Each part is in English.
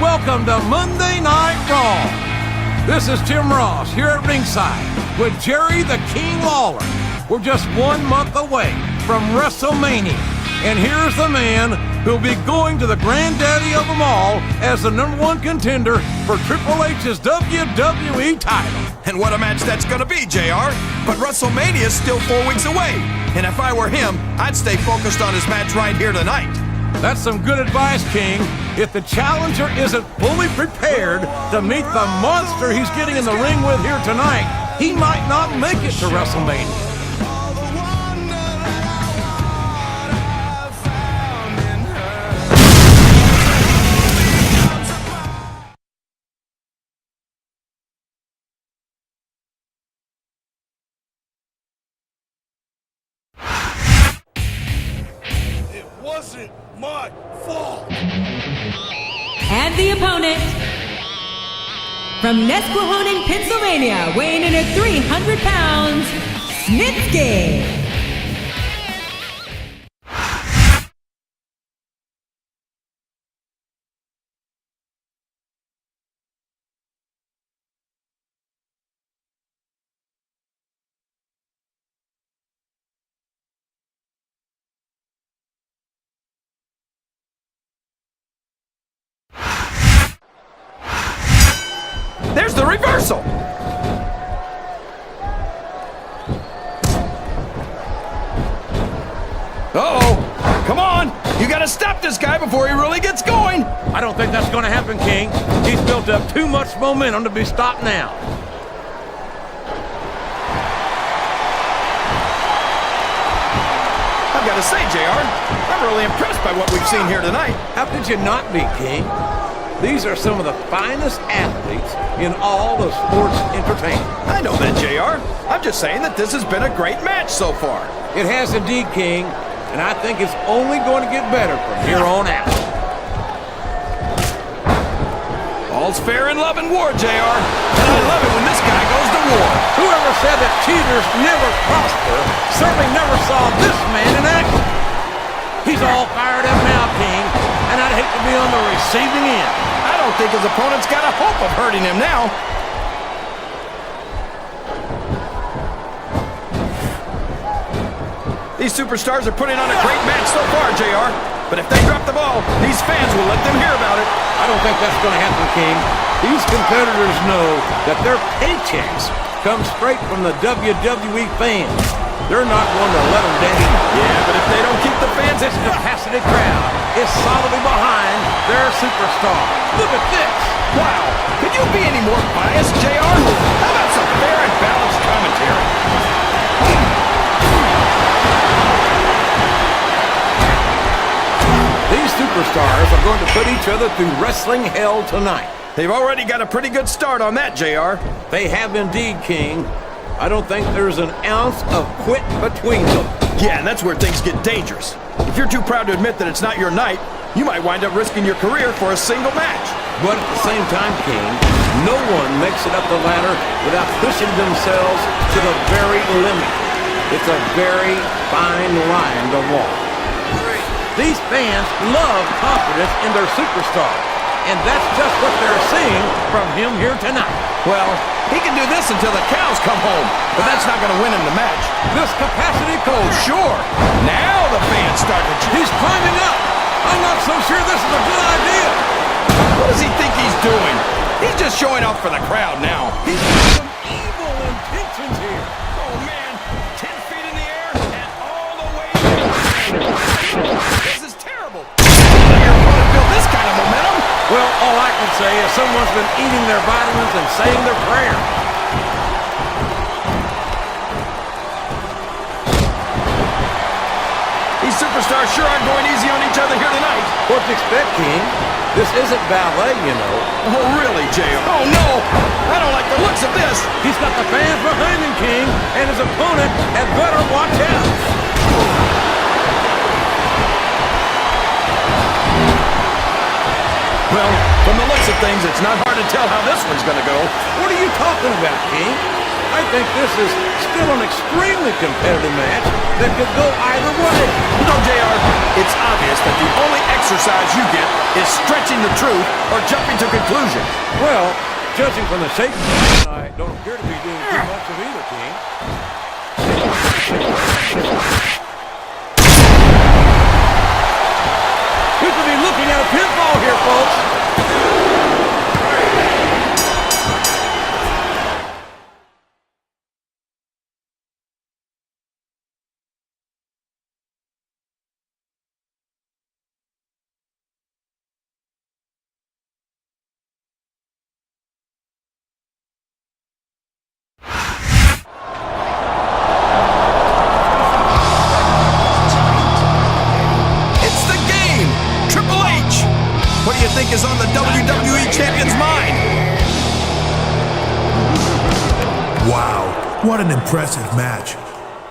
welcome to Monday Night Raw. This is Tim Ross here at ringside with Jerry the King Lawler. We're just 1 month away from WrestleMania, and here's the man who'll be going to the granddaddy of them all as the #1 contender for Triple H's WWE title. And what a match that's gonna be, JR. But WrestleMania is still 4 weeks away, and if I were him, I'd stay focused on his match right here tonight. That's some good advice, King. If the challenger isn't fully prepared to meet the monster he's getting in the ring with here tonight, he might not make it to WrestleMania. It wasn't my fault. And the opponent, from Nesquehoning, Pennsylvania, weighing in at 300 pounds, Snitsky. There's the reversal. Uh-oh. Come on. You gotta stop this guy before he really gets going. I don't think that's going to happen, King. He's built up too much momentum to be stopped now. I've got to say, JR, I'm really impressed by what we've seen here tonight. How could you not be, King? These are some of the finest athletes in all of sports entertainment. I know that, JR. I'm just saying that this has been a great match so far. It has indeed, King, and I think it's only going to get better from here on out. All's fair in love and war, JR. And I love it when this guy goes to war. Whoever said that cheaters never prosper certainly never saw this man in action. He's all fired up now, King, and I'd hate to be on the receiving end. I don't think his opponent's got a hope of hurting him now. These superstars are putting on a great match so far, JR. But if they drop the ball, these fans will let them hear about it. I don't think that's going to happen, King. These competitors know that their paychecks come straight from the WWE fans. They're not going to let them down. Yeah, but if they don't keep the fans... This capacity crowd is solidly behind their superstar. Look at this. Wow. Could you be any more biased, JR? How about some fair and balanced commentary? These superstars are going to put each other through wrestling hell tonight. They've already got a pretty good start on that, JR. They have indeed, King. I don't think there's an ounce of quit between them. Yeah, and that's where things get dangerous. If you're too proud to admit that it's not your night, you might wind up risking your career for a single match. But at the same time, King, no one makes it up the ladder without pushing themselves to the very limit. It's a very fine line to walk. These fans love confidence in their superstar, and that's just what they're seeing from him here tonight. Well, he can do this until the cows come home, but that's not going to win him the match. This capacity coach. Oh, sure. Now the fans start to cheer. He's climbing up. I'm not so sure this is a good idea. What does he think he's doing? He's just showing off for the crowd now. He's got some evil intentions here. Oh, man. 10 feet in the air and all the way down. This is terrible. Your opponent built this kind of momentum. Well, all I can say is someone's been eating their vitamins and saying their prayers. These superstars sure aren't going easy on each other here tonight. What do you expect, King? This isn't ballet, you know. Oh, really, JR? Oh, no. I don't like the looks of this. He's got the fans behind him, King, and his opponent had better watch out. Well, from the looks of things, it's not hard to tell how this one's going to go. What are you talking about, King? I think this is still an extremely competitive match that could go either way. You know, JR, it's obvious that the only exercise you get is stretching the truth or jumping to conclusions. Well, judging from the shape, I don't appear to be doing too much of either, King. We could be looking at a pinfall here, folks. Is on the WWE Champion's mind. Wow, what an impressive match.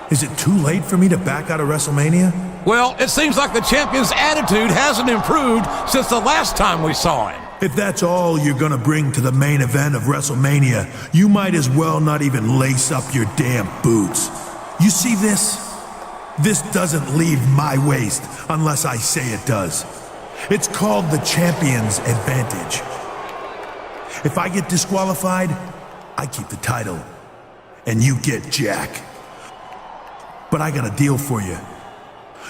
Is it too late for me to back out of WrestleMania? Well, it seems like the champion's attitude hasn't improved since the last time we saw him. If that's all you're gonna bring to the main event of WrestleMania, you might as well not even lace up your damn boots. You see this? This doesn't leave my waist unless I say it does. It's called the Champion's Advantage. If I get disqualified, I keep the title, and you get Jack. But I got a deal for you.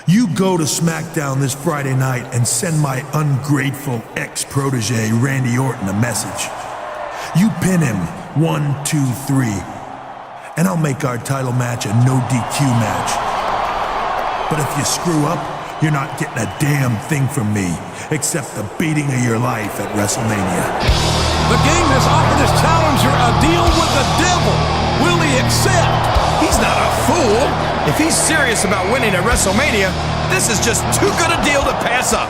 You go to Smackdown this Friday night and send my ungrateful ex-protege Randy Orton a message. You pin him 1, 2, 3, and I'll make our title match a no DQ match. But if you screw up, you're not getting a damn thing from me, except the beating of your life at WrestleMania. The game has offered his challenger a deal with the devil. Will he accept? He's not a fool. If he's serious about winning at WrestleMania, this is just too good a deal to pass up.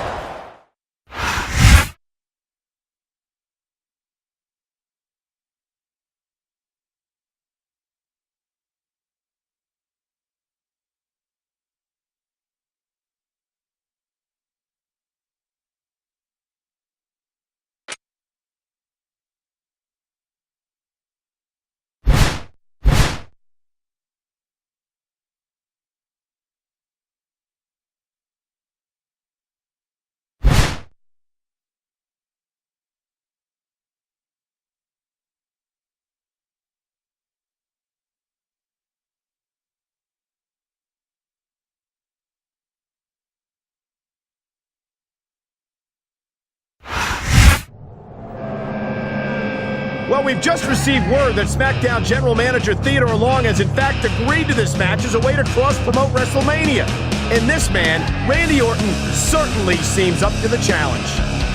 Well, we've just received word that Smackdown General Manager Theodore Long has in fact agreed to this match as a way to cross-promote WrestleMania. And this man, Randy Orton, certainly seems up to the challenge.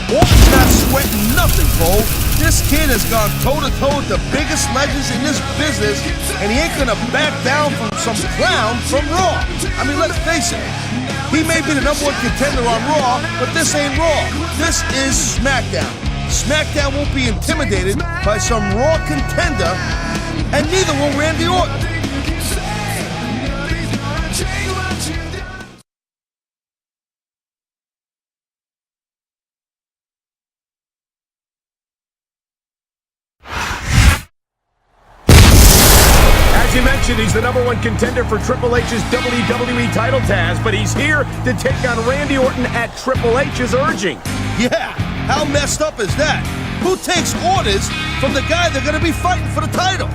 Orton's not sweating nothing, Cole. This kid has gone toe-to-toe with the biggest legends in this business, and he ain't gonna back down from some clown from Raw. I mean, let's face it. He may be the #1 contender on Raw, but this ain't Raw. This is SmackDown. SmackDown won't be intimidated by some Raw contender, and neither will Randy Orton. As you mentioned, he's the #1 contender for Triple H's WWE title, Taz, but he's here to take on Randy Orton at Triple H's urging. Yeah, how messed up is that? Who takes orders from the guy they're gonna be fighting for the title?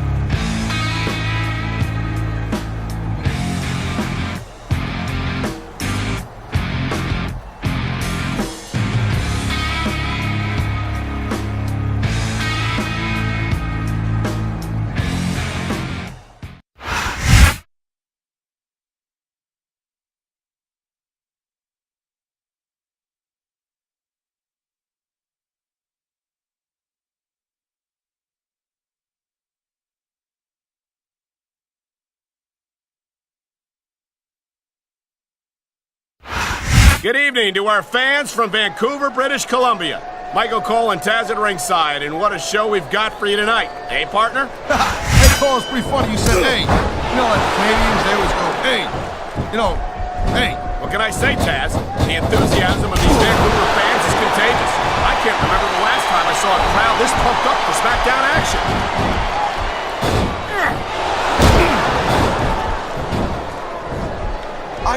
Good evening to our fans from Vancouver, British Columbia. Michael Cole and Taz at ringside, and what a show we've got for you tonight. Hey, partner? Hey, Cole, it's pretty funny you said, hey. You know, like the Canadians, they always go, hey. You know, hey. What can I say, Taz? The enthusiasm of these Vancouver fans is contagious. I can't remember the last time I saw a crowd this pumped up for SmackDown action.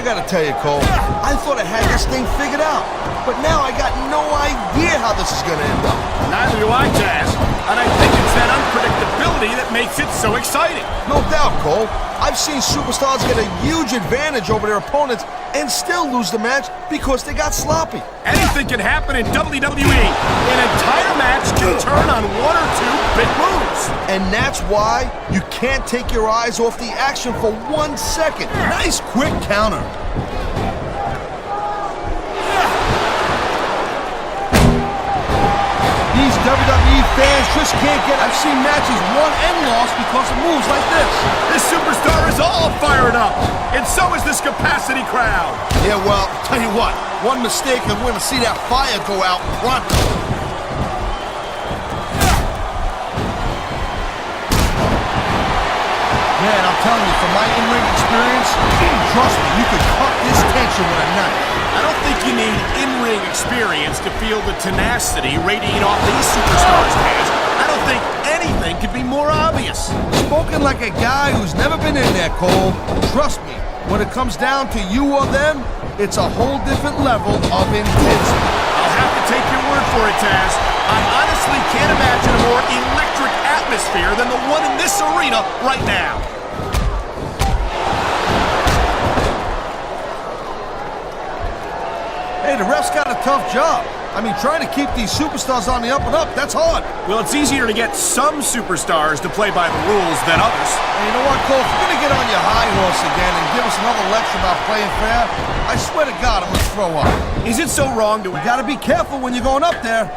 I gotta tell you, Cole, I thought I had this thing figured out. But now I got no idea how this is gonna end up. Neither do I, Taz. And I think it's that unpredictability that makes it so exciting. No doubt, Cole. I've seen superstars get a huge advantage over their opponents and still lose the match because they got sloppy. Anything can happen in WWE. An entire match can turn on one or two big moves. And that's why you can't take your eyes off the action for 1 second. Nice quick counter. These WWE fans just can't get... I've seen matches won and lost because of moves like this. This superstar is all fired up. And so is this capacity crowd. Yeah, well, tell you what. One mistake and we're going to see that fire go out pronto. Man, I'm telling you, from my in-ring experience, trust me, you could cut this tension with a knife. I don't think you need in-ring experience to feel the tenacity radiating off these superstars' hands. I don't think anything could be more obvious. Spoken like a guy who's never been in there, Cole. Trust me, when it comes down to you or them, it's a whole different level of intensity. I'll have to take your word for it, Taz. I honestly can't imagine a more electric atmosphere than the one in this arena right now. Hey, the ref's got a tough job. I mean, trying to keep these superstars on the up and up, that's hard. Well, it's easier to get some superstars to play by the rules than others. And you know what, Cole? If you're going to get on your high horse again and give us another lecture about playing fair, I swear to God, I'm going to throw up. Is it so wrong to... You got to be careful when you're going up there.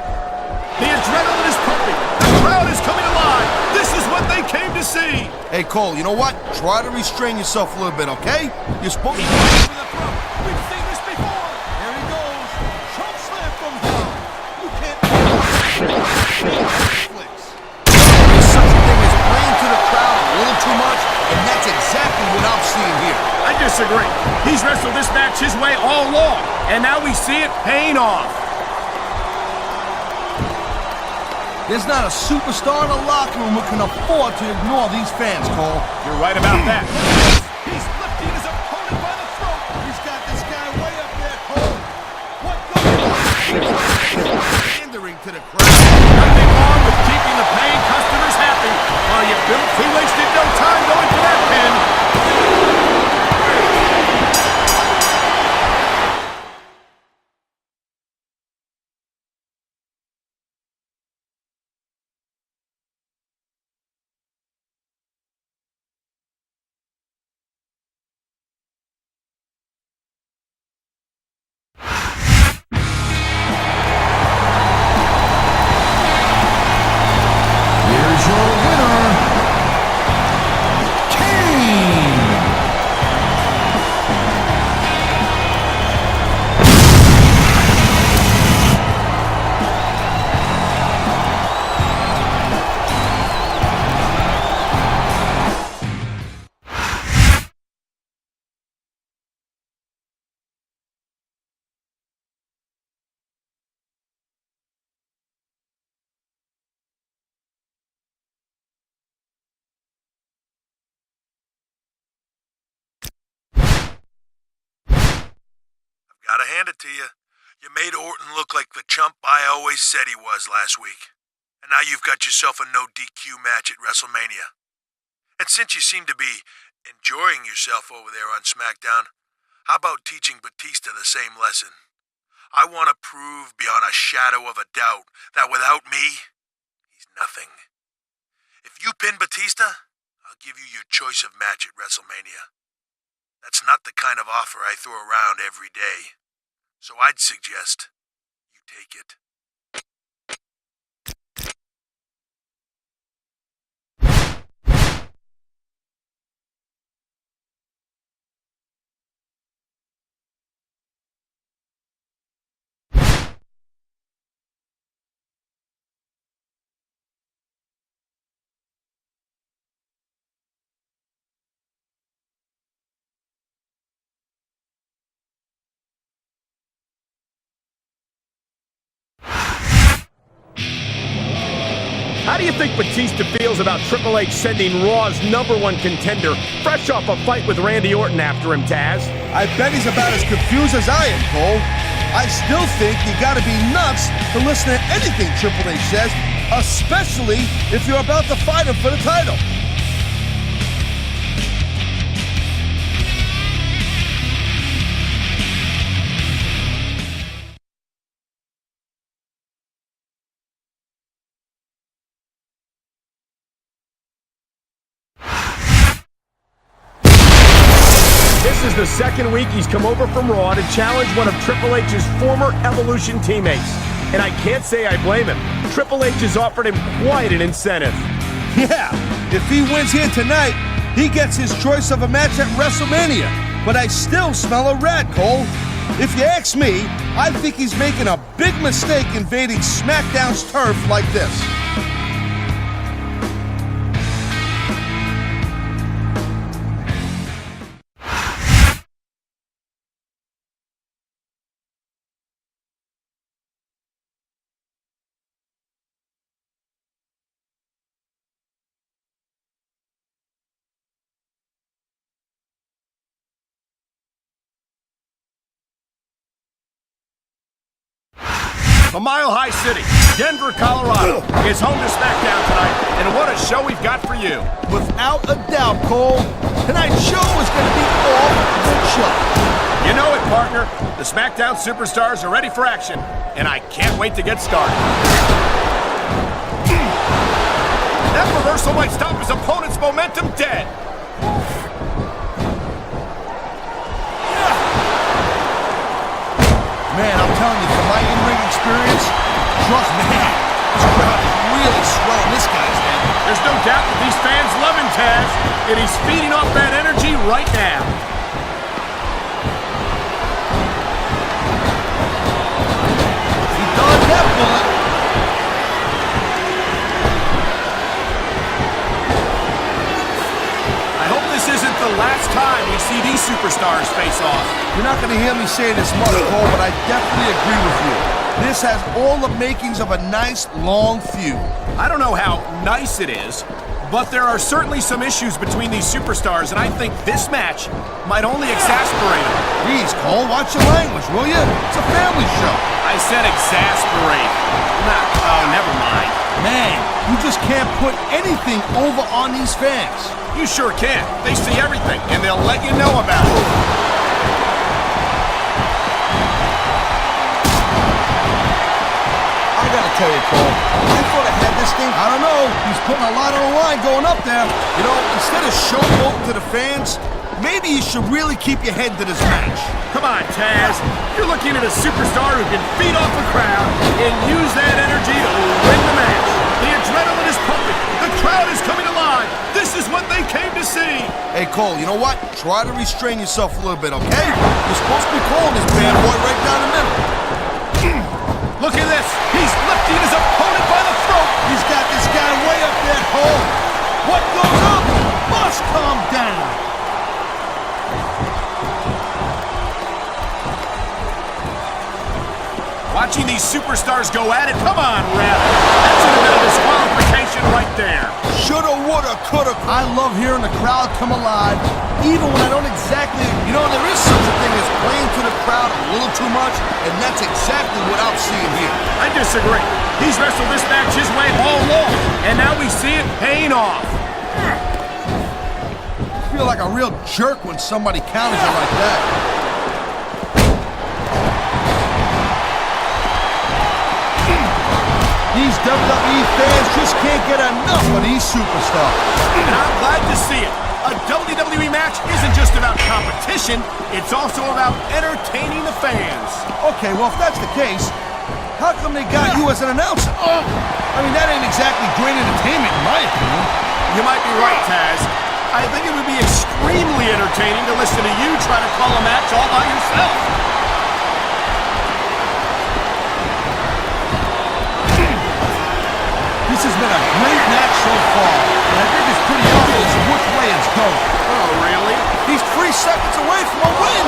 The adrenaline is pumping. The crowd is coming alive. This is what they came to see. Hey, Cole, you know what? Try to restrain yourself a little bit, okay? You're supposed to... I disagree. He's wrestled this match his way all along, and now we see it paying off. There's not a superstar in the locker room who can afford to ignore these fans, Cole. You're right about that. He's lifting his opponent by the throat. He's got this guy way up there, Cole. What goes on? Pandering to the crowd. Nothing wrong with keeping the paying customers happy. While you built, he wasted no time going for that pin. Gotta hand it to you. You made Orton look like the chump I always said he was last week. And now you've got yourself a no DQ match at WrestleMania. And since you seem to be enjoying yourself over there on Smackdown, how about teaching Batista the same lesson? I want to prove beyond a shadow of a doubt that without me, he's nothing. If you pin Batista, I'll give you your choice of match at WrestleMania. That's not the kind of offer I throw around every day. So I'd suggest you take it. How do you think Batista feels about Triple H sending Raw's #1 contender fresh off a fight with Randy Orton after him, Taz? I bet he's about as confused as I am, Cole. I still think you gotta be nuts to listen to anything Triple H says, especially if you're about to fight him for the title. This is the second week he's come over from Raw to challenge one of Triple H's former Evolution teammates. And I can't say I blame him. Triple H has offered him quite an incentive. Yeah, if he wins here tonight, he gets his choice of a match at WrestleMania. But I still smell a rat, Cole. If you ask me, I think he's making a big mistake invading SmackDown's turf like this. A Mile High City, Denver, Colorado, is home to Smackdown tonight, and what a show we've got for you. Without a doubt, Cole, tonight's show is going to be off the chart. You know it, partner. The Smackdown superstars are ready for action, and I can't wait to get started. That reversal might stop his opponent's momentum dead. Man, I'm telling you, from my in-ring experience, trust me, this crowd is really swelling this guy's head. There's no doubt that these fans love him, Taz, and he's feeding off that energy right now. He dodged that bullet. I hope this isn't the last time we see these superstars face off. You're not going to hear me say this much, Cole, but I definitely agree with you. This has all the makings of a nice, long feud. I don't know how nice it is, but there are certainly some issues between these superstars, and I think this match might only exasperate them. Please, Cole, watch your language, will you? It's a family show. I said exasperate. Oh, never mind. Man, you just can't put anything over on these fans. You sure can. They see everything, and they'll let you know about it. I gotta tell you, Cole, I thought I had this thing. I don't know. He's putting a lot on the line going up there. You know, instead of showboating to the fans, maybe you should really keep your head to this match. Come on, Taz. You're looking at a superstar who can feed off the crowd and use that energy to win the match. The adrenaline is pumping. The crowd is coming alive. This is what they came to see. Hey, Cole, you know what? Try to restrain yourself a little bit, okay? You're supposed to be calling this bad boy right down the middle. Look at this. He's lifting his opponent by the throat. He's got this guy way up there, Cole. What goes up must come down. Watching these superstars go at it. Come on, ref. That's a bit of disqualification right there. Shoulda, woulda, coulda. I love hearing the crowd come alive, even when I don't exactly... You know, there is such a thing as playing to the crowd a little too much, and that's exactly what I'm seeing here. I disagree. He's wrestled this match his way all along, and now we see it paying off. I feel like a real jerk when somebody counters you like that. These WWE fans just can't get enough of these superstars. And I'm glad to see it. A WWE match isn't just about competition, it's also about entertaining the fans. Okay, well, if that's the case, how come they got you as an announcer? I mean, that ain't exactly great entertainment, in my opinion. You might be right, Taz. I think it would be extremely entertaining to listen to you try to call a match all by yourself. This has been a great match so far, and I think it's pretty obvious which way it's going. Oh, really? He's 3 seconds away from a win!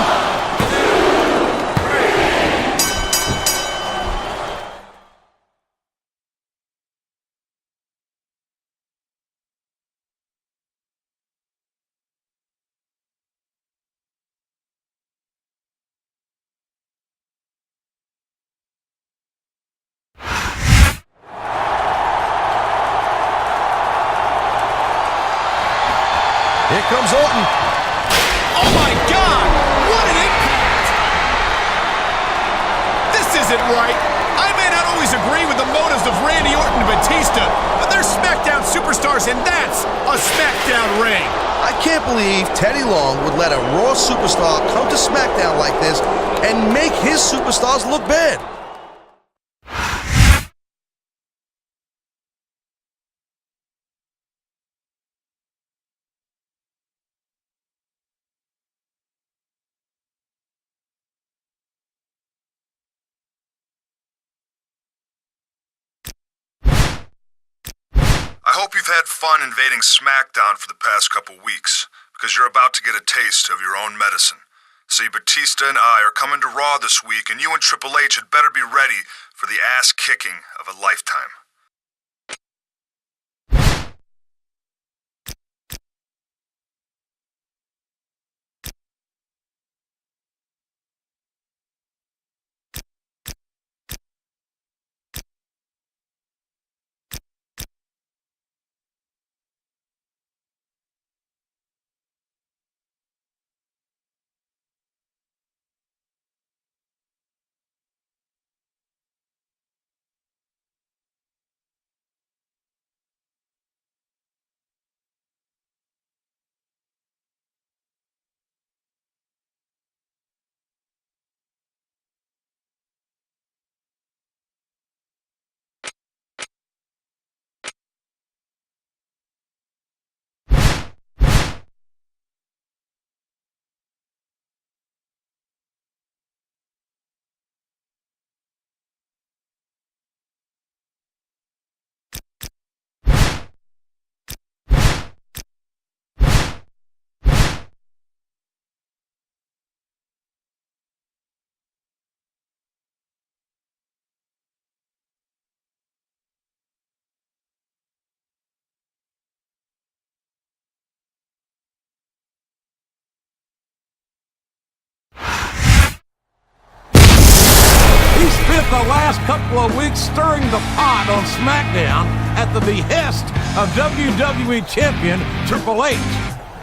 comes Orton. Oh my God! What an impact! This isn't right. I may not always agree with the motives of Randy Orton and Batista, but they're SmackDown superstars, and that's a SmackDown ring. I can't believe Teddy Long would let a Raw superstar come to SmackDown like this and make his superstars look bad. I hope you've had fun invading SmackDown for the past couple weeks, because you're about to get a taste of your own medicine. See, Batista and I are coming to Raw this week, and you and Triple H had better be ready for the ass-kicking of a lifetime. He spent the last couple of weeks stirring the pot on SmackDown at the behest of WWE Champion Triple H.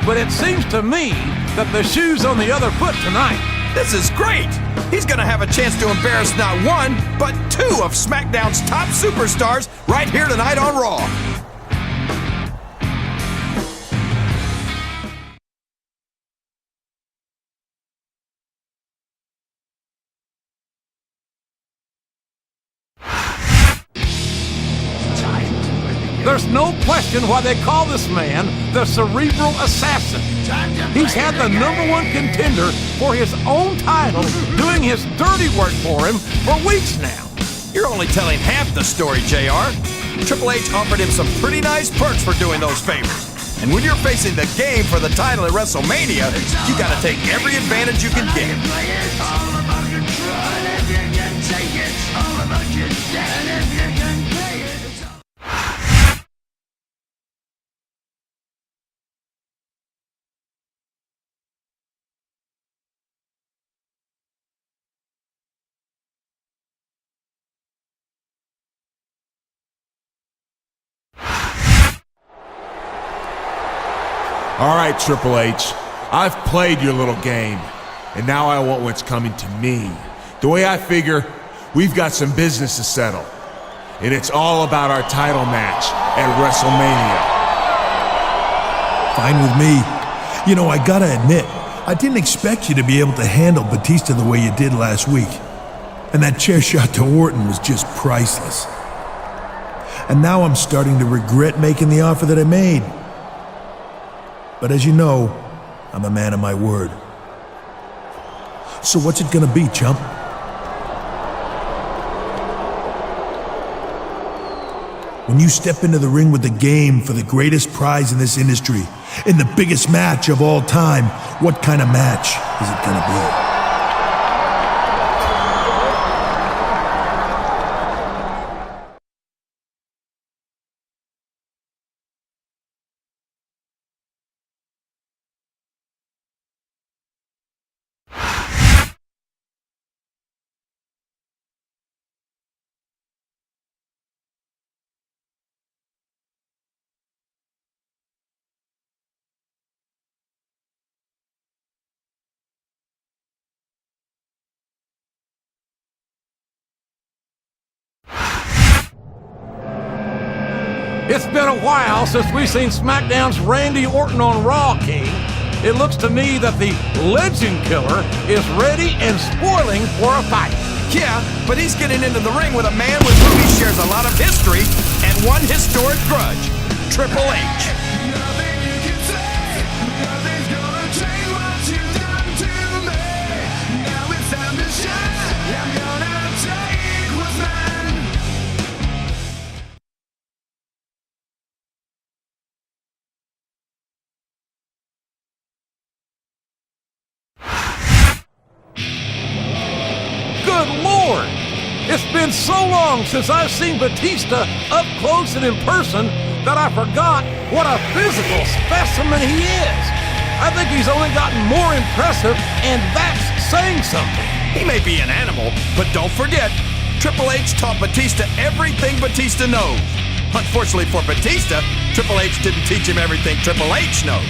But it seems to me that the shoe's on the other foot tonight. This is great! He's gonna have a chance to embarrass not one, but two of SmackDown's top superstars right here tonight on Raw. There's no question why they call this man the Cerebral Assassin. He's had the #1 contender for his own title doing his dirty work for him for weeks now. You're only telling half the story, JR. Triple H offered him some pretty nice perks for doing those favors. And when you're facing the game for the title at WrestleMania, you gotta take every advantage you can get. All right, Triple H, I've played your little game, and now I want what's coming to me. The way I figure, we've got some business to settle, and it's all about our title match at WrestleMania. Fine with me. You know, I gotta admit, I didn't expect you to be able to handle Batista the way you did last week. And that chair shot to Orton was just priceless. And now I'm starting to regret making the offer that I made. But as you know, I'm a man of my word. So what's it gonna be, chump? When you step into the ring with the game for the greatest prize in this industry, in the biggest match of all time, what kind of match is it gonna be? It's been a while since we've seen SmackDown's Randy Orton on Raw, King. It looks to me that the Legend Killer is ready and spoiling for a fight. Yeah, but he's getting into the ring with a man with whom he shares a lot of history and one historic grudge, Triple H. Good Lord! It's been so long since I've seen Batista up close and in person that I forgot what a physical specimen he is. I think he's only gotten more impressive, and that's saying something. He may be an animal, but don't forget, Triple H taught Batista everything Batista knows. Unfortunately for Batista, Triple H didn't teach him everything Triple H knows.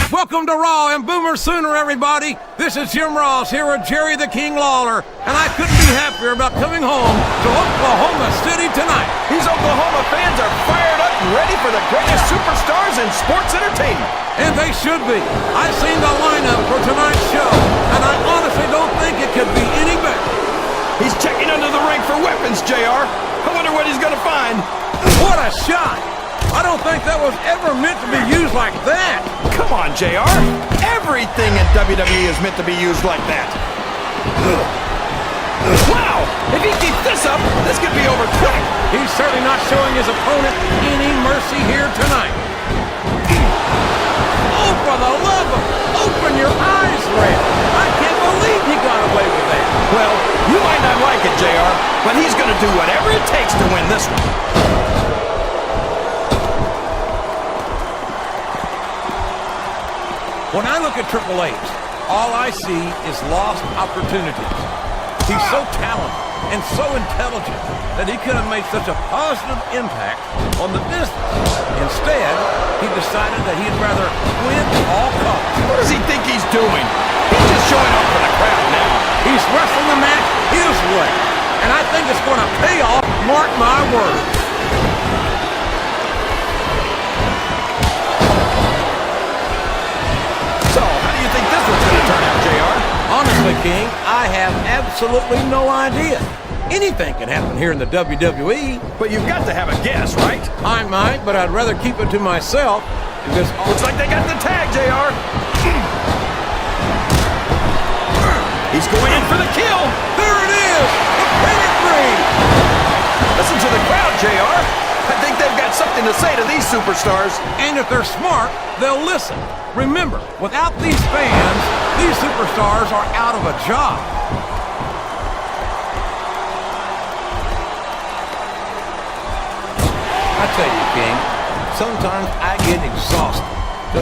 Welcome to Raw and Boomer Sooner, everybody. This is Jim Ross here with Jerry the King Lawler, and I couldn't be happier about coming home to Oklahoma City tonight. These Oklahoma fans are fired up and ready for the greatest superstars in sports entertainment. And they should be. I've seen the lineup for tonight's show, and I honestly don't think it could be any better. He's checking under the ring for weapons, JR. I wonder what he's gonna find. What a shot! I don't think that was ever meant to be used like that. Come on, JR. Everything in WWE is meant to be used like that. Wow! If he keeps this up, this could be over quick. He's certainly not showing his opponent any mercy here tonight. Oh, for the love of... Open your eyes, Red. I can't believe he got away with that. Well, you might not like it, JR, but he's gonna do whatever it takes to win this one. When I look at Triple H, all I see is lost opportunities. He's so talented and so intelligent that he could have made such a positive impact on the business. Instead, he decided that he'd rather win at all costs. What does he think he's doing? He's just showing off for the crowd now. He's wrestling the match his way, and I think it's going to pay off, mark my words. Honestly, King, I have absolutely no idea. Anything can happen here in the WWE. But you've got to have a guess, right? I might, but I'd rather keep it to myself. Because looks like they got the tag, JR. He's going in for the kill. There it is! The pedigree! Listen to the crowd, JR. I think they've got something to say to these superstars. And if they're smart, they'll listen. Remember, without these fans, these superstars are out of a job. I tell you, King, sometimes I get exhausted.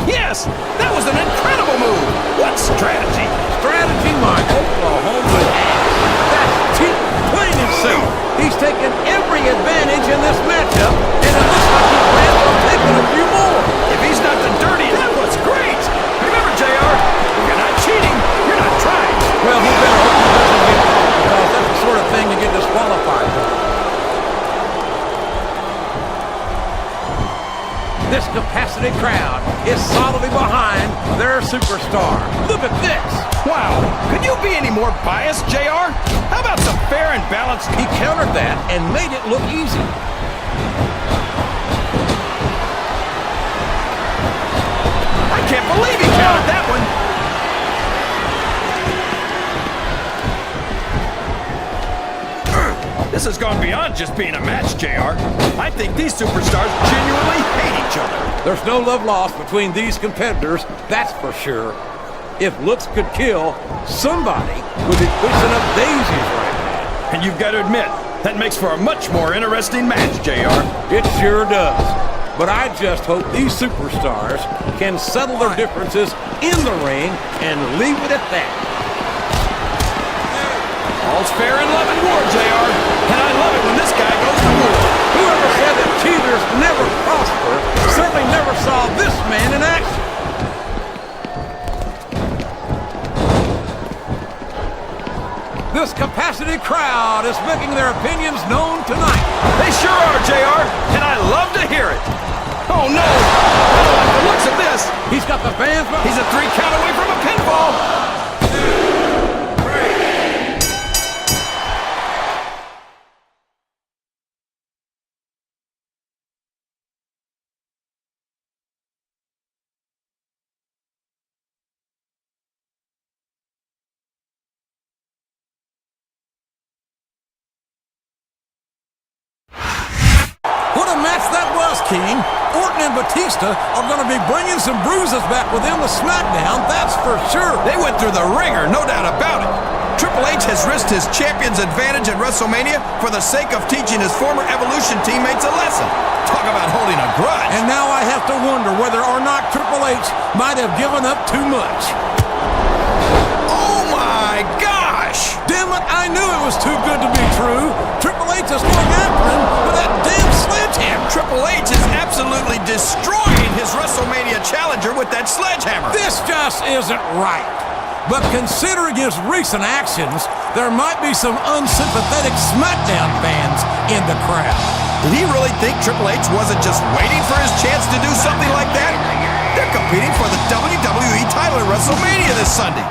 Yes, that was an incredible move. What strategy? Strategy, my Oklahoma ass. That's cheap, plain and simple. He's taken every advantage in this matchup, and it looks like he plans on taking a few more. If he's not the dirty, that was great. Remember, JR, if you're not cheating, you're not trying. Well, he better hope he doesn't get caught, because that's the sort of thing you get disqualified for. This capacity crowd is solidly behind their superstar. Look at this. Wow. Could you be any more biased, JR? How about some fair and balanced? He countered that and made it look easy. I can't believe he countered that one. This has gone beyond just being a match, JR. I think these superstars genuinely hate each other. There's no love lost between these competitors, that's for sure. If looks could kill, somebody would be pushing up daisies right now. And you've got to admit, that makes for a much more interesting match, JR. It sure does. but I just hope these superstars can settle their differences in the ring and leave it at that. All's fair in love and war, JR. And I love it when this guy goes to war. Whoever said that cheaters never prosper certainly never saw this man in action. This capacity crowd is making their opinions known tonight. They sure are, JR, and I love to hear it. Oh, no! I don't like the looks of this. He's got the fans. He's a 3 count away from a pinfall. What a match that was, King. Orton and Batista are going to be bringing some bruises back with them to Smackdown, that's for sure. They went through the ringer, no doubt about it. Triple H has risked his champion's advantage at WrestleMania for the sake of teaching his former Evolution teammates a lesson. Talk about holding a grudge. And now I have to wonder whether or not Triple H might have given up too much. Oh my gosh! Damn it, I knew it was too good to be true. Triple H is going after him with that damn sledgehammer. Triple H is absolutely destroying his WrestleMania challenger with that sledgehammer. This just isn't right. But considering his recent actions, there might be some unsympathetic Smackdown fans in the crowd. Did he really think Triple H wasn't just waiting for his chance to do something like that? They're competing for the WWE title at WrestleMania this Sunday.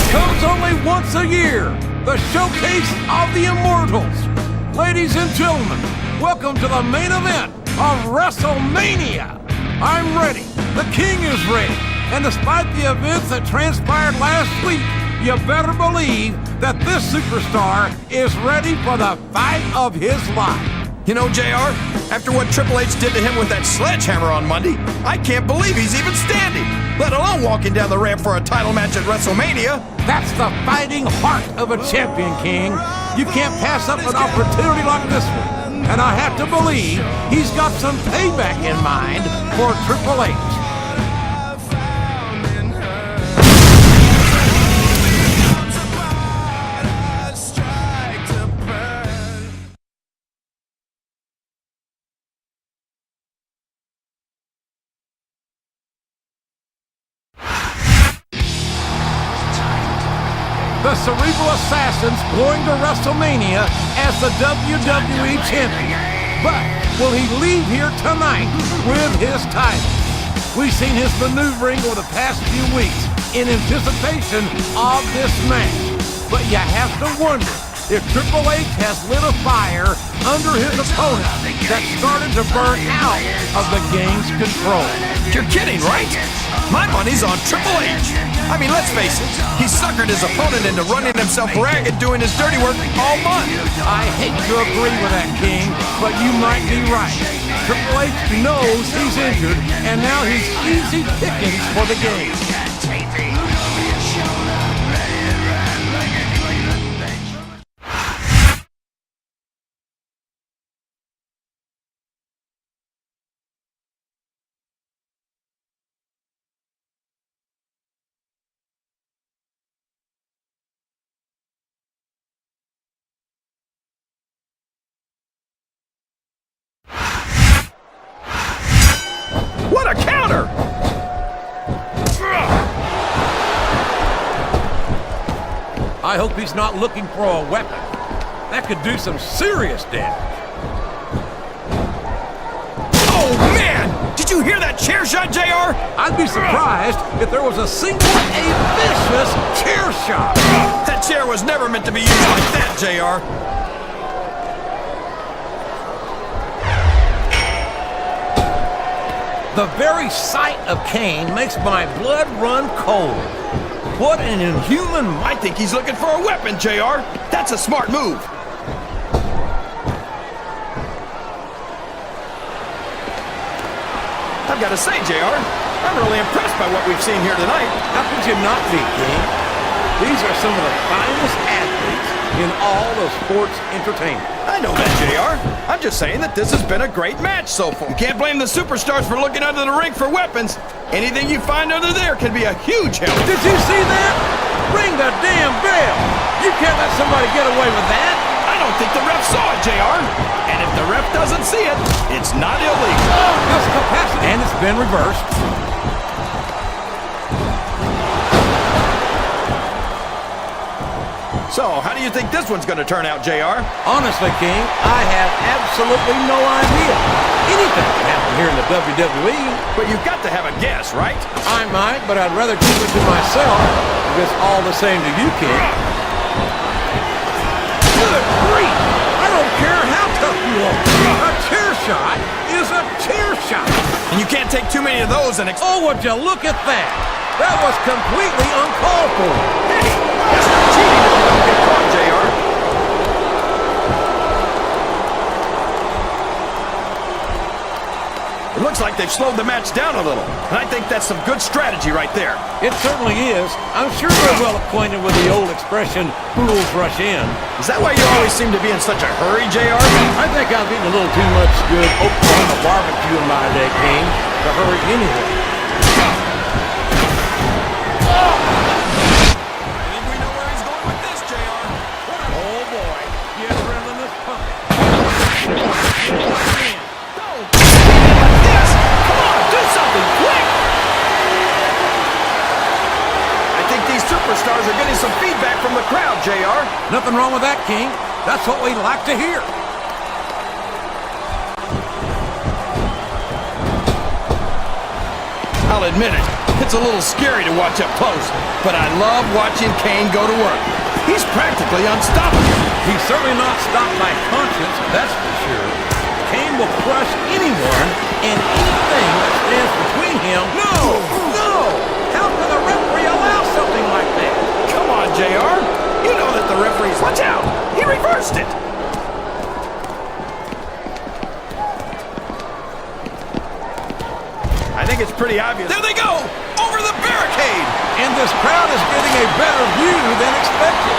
Comes only once a year, the showcase of the Immortals. Ladies and gentlemen, welcome to the main event of WrestleMania. I'm ready, the King is ready, and despite the events that transpired last week, you better believe that this superstar is ready for the fight of his life. You know, JR, after what Triple H did to him with that sledgehammer on Monday, I can't believe he's even standing, let alone walking down the ramp for a title match at WrestleMania. That's the fighting heart of a champion, King. You can't pass up an opportunity like this one. And I have to believe he's got some payback in mind for Triple H. The Cerebral Assassin's going to WrestleMania as the WWE Champion. But will he leave here tonight with his title? We've seen his maneuvering over the past few weeks in anticipation of this match. But you have to wonder if Triple H has lit a fire under his opponent that started to burn out of the game's control. You're kidding, right? My money's on Triple H. I mean, let's face it, he suckered his opponent into running himself ragged doing his dirty work all month. I hate to agree with that, King, but you might be right. Triple H knows he's injured, and now he's easy pickings for the game. I hope he's not looking for a weapon. That could do some serious damage. Oh, man! Did you hear that chair shot, JR? I'd be surprised if there was a single, vicious chair shot. That chair was never meant to be used like that, JR. The very sight of Kane makes my blood run cold. What an inhuman... I think he's looking for a weapon, JR. That's a smart move. I've got to say, JR, I'm really impressed by what we've seen here tonight. How could you not be, King? These are some of the finest athletes in all of sports entertainment. I know that, JR. I'm just saying that this has been a great match so far. You can't blame the superstars for looking under the ring for weapons. Anything you find under there can be a huge help. Did you see that? Ring the damn bell! You can't let somebody get away with that! I don't think the ref saw it, JR. And if the ref doesn't see it, it's not illegal. This capacity... And it's been reversed. So, how do you think this one's going to turn out, JR? Honestly, King, I have absolutely no idea. Anything can happen here in the WWE. But you've got to have a guess, right? I might, but I'd rather keep it to myself if it's all the same to you, King. Good grief! I don't care how tough you are. A chair shot is a chair shot. And you can't take too many of those and... Oh, would you look at that? That was completely uncalled for. Hey, that's not cheating if you don't get caught, JR. It looks like they've slowed the match down a little. And I think that's some good strategy right there. It certainly is. I'm sure they're well acquainted with the old expression, fools rush in. Is that why you always seem to be in such a hurry, JR? I think I've eaten a little too much good Oklahoma barbecue in my day, King, to hurry anyway. I think we know where he's going with this, JR. Oh boy, the adrenaline is pumping. Superstars are getting some feedback from the crowd, JR. Nothing wrong with that, King. That's what we like to hear. I'll admit it, it's a little scary to watch up close, but I love watching Kane go to work. He's practically unstoppable. He's certainly not stopped by conscience, that's for sure. Kane will crush anyone and anything that stands between him. No! No! How can the referee allow something like that? Come on, JR. You know that the referee's... Watch out! He reversed it! I think it's pretty obvious. There they go! Over the barricade! And this crowd is getting a better view than expected.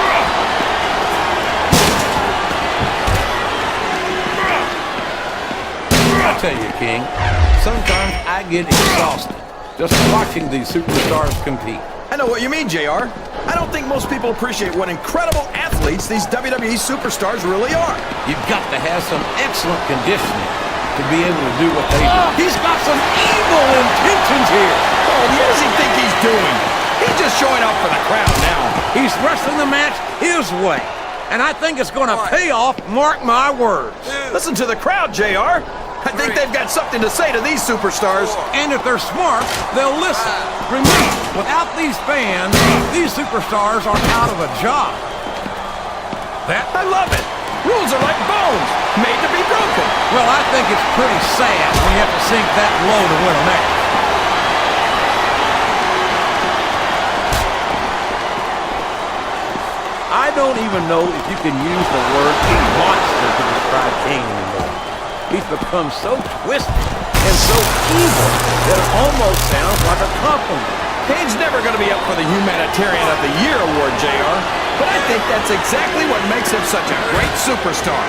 I tell you, King, sometimes I get exhausted just watching these superstars compete. I know what you mean, JR. I don't think most people appreciate what incredible athletes these WWE superstars really are. You've got to have some excellent conditioning to be able to do what they do. He's got some evil intentions here. Oh, what does he think he's doing? He's just showing off for the crowd now. He's wrestling the match his way. And I think it's going to pay off, mark my words. Listen to the crowd, JR. I think they've got something to say to these superstars. And if they're smart, they'll listen. Remember, without these fans, these superstars are out of a job. I love it. Rules are like bones, made to be broken. Well, I think it's pretty sad when you have to sink that low to win a match. I don't even know if you can use the word monster to describe Kane anymore. He's become so twisted and so evil that it almost sounds like a compliment. Kane's never going to be up for the Humanitarian of the Year award, JR. But I think that's exactly what makes him such a great superstar.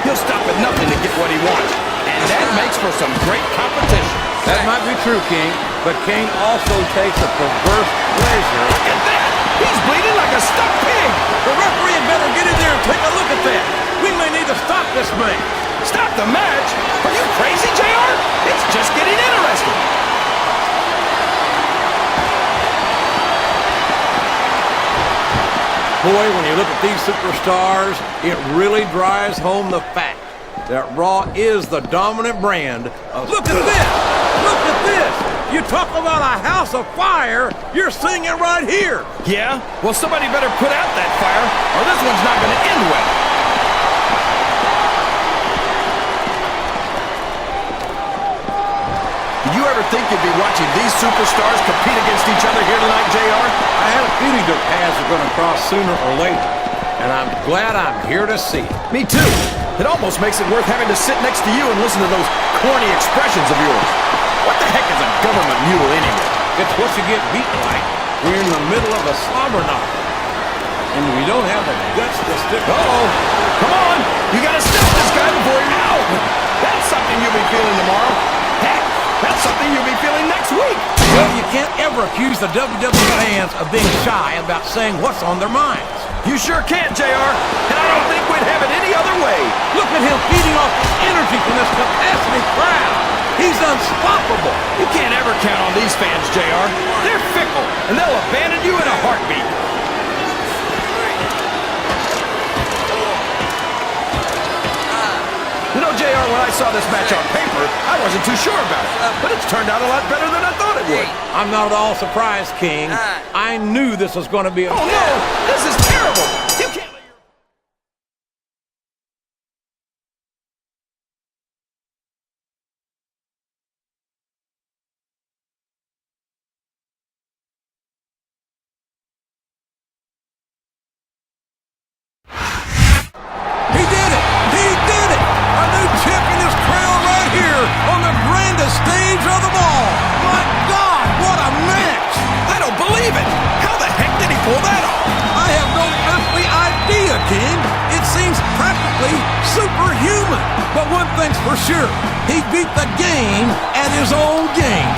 He'll stop at nothing to get what he wants. And that makes for some great competition. That might be true, King, but Kane also takes a perverse pleasure. Look at that! He's bleeding like a stuck pig! The referee had better get in there and take a look at that. We may need to stop this match. Stop the match? Are you crazy, JR? It's just getting interesting. Boy, when you look at these superstars, it really drives home the fact that Raw is the dominant brand of... Look at this! Look at this! You talk about a house of fire, you're seeing it right here! Yeah? Well, somebody better put out that fire, or this one's not going to end well. Did you ever think you'd be watching these superstars compete against each other here tonight, JR? I had a feeling their paths were going to cross sooner or later, and I'm glad I'm here to see it. Me too. It almost makes it worth having to sit next to you and listen to those corny expressions of yours. What the heck is a government mule anyway? It's what you get beaten like. We're in the middle of a slobber knock, and we don't have the guts to stick. Uh-oh. Come on. You got to stop this guy before he... Ow! That's something you'll be feeling tomorrow. Heck, that's something you'll be feeling next week. Well, you can't ever accuse the WWE fans of being shy about saying what's on their minds. You sure can't, JR. And I don't think we'd have it any other way. Look at him feeding off the energy from this capacity crowd. He's unstoppable. You can't ever count on these fans, JR. They're fickle, and they'll abandon you in a heartbeat. You know, JR, when I saw this match on paper, I wasn't too sure about it. But it's turned out a lot better than I thought it would. I'm not at all surprised, King. I knew this was going to be a... Oh, no! This is terrible! You can't... He did it! He did it! A new champion is crowned right here on the grandest stage of them all! My God, what a match! I don't believe it! How the heck did he pull that off? I have no earthly idea, King. It seems practically superhuman. But one thing's for sure, he beat the game at his own game.